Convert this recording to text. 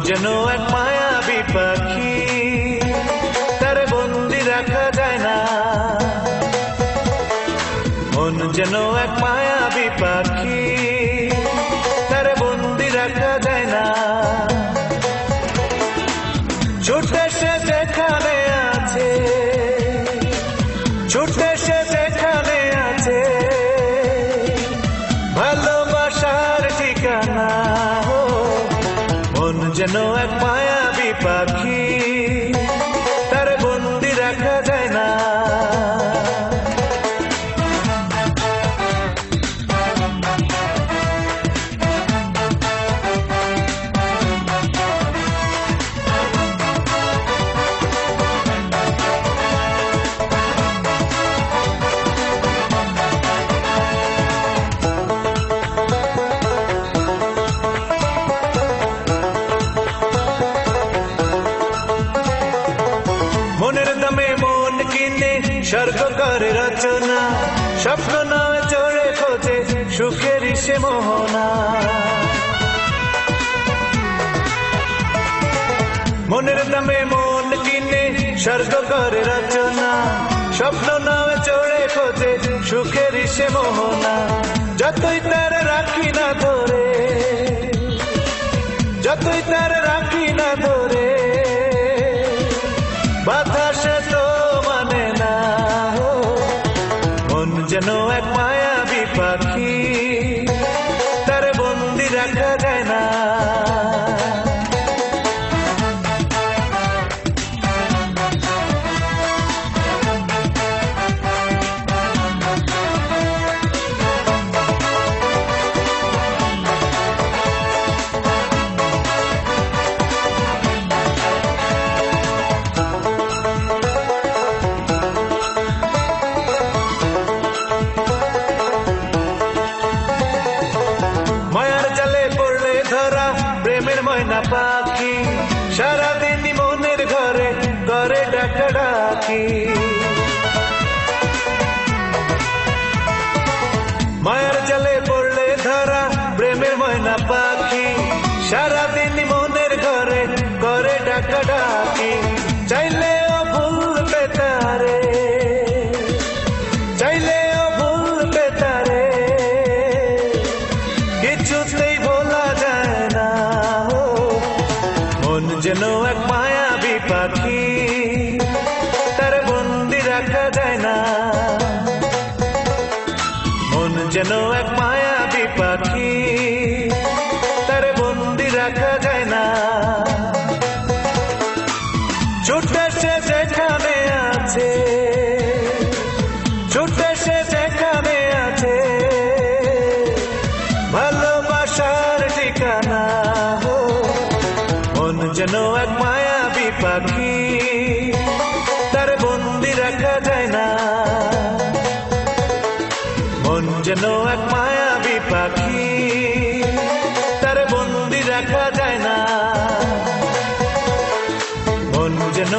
যেন এক মায়াবী পাখি, তার বন্দি রাখা যায় না। মন যেন এক মায়াবী পাখি, তার বন্দি রাখা যায় না। ছুটে সে যেখানে আছে, ছুটে সে যেখানে আছে, ভালোবাসার ঠিকানা। মন যেন এক মায়াবী পাখি, তার বন্দি রাখা যায় না। মনের দামে মন কিনে স্বর্গ করে রচনা, স্বপ্ন নয় চড়ে খোঁজে সুখের সে মোহনা। মনের দামে মন কিনে স্বর্গ করে রচনা, স্বপ্ন নয় চড়ে খোঁজে সুখের সে মোহনা। যতই তার রাখি না ধরে, যতই তার রাখি না ধরে, বাতাসে তো মানে না। মন যেন এক মায়াবী পাখি, তার বন্দি রাখা যায় না। প্রেমের ময়না পাখি, সারাদিন মনের ঘরে ঘরে ডাকা ডাকি। মায়ার জালে পড়লে ধরা প্রেমের ময়না পাখি, সারাদিন মনের ঘরে ঘরে ডাকা ডাকি। চাইলেও ভুলতে তারে, চাইলেও ভুলতে তারে, কিছুতেই ভোলা যায় না। মন যেন এক মায়াবী পাখি, তার বন্দি রাখা যায় না। মন যেন এক মায়াবী পাখি, তার বন্দি রাখা যায় না। ছুটে সে যেখানে আছে, ছুটে সে যেখানে আছে, ভালোবাসার ঠিকানা। মন যেন এক মায়াবী পাখি, তার বন্দি রাখা যায় না। মন যেন এক মায়াবী পাখি, তার বন্দি রাখা যায় না। মন যেন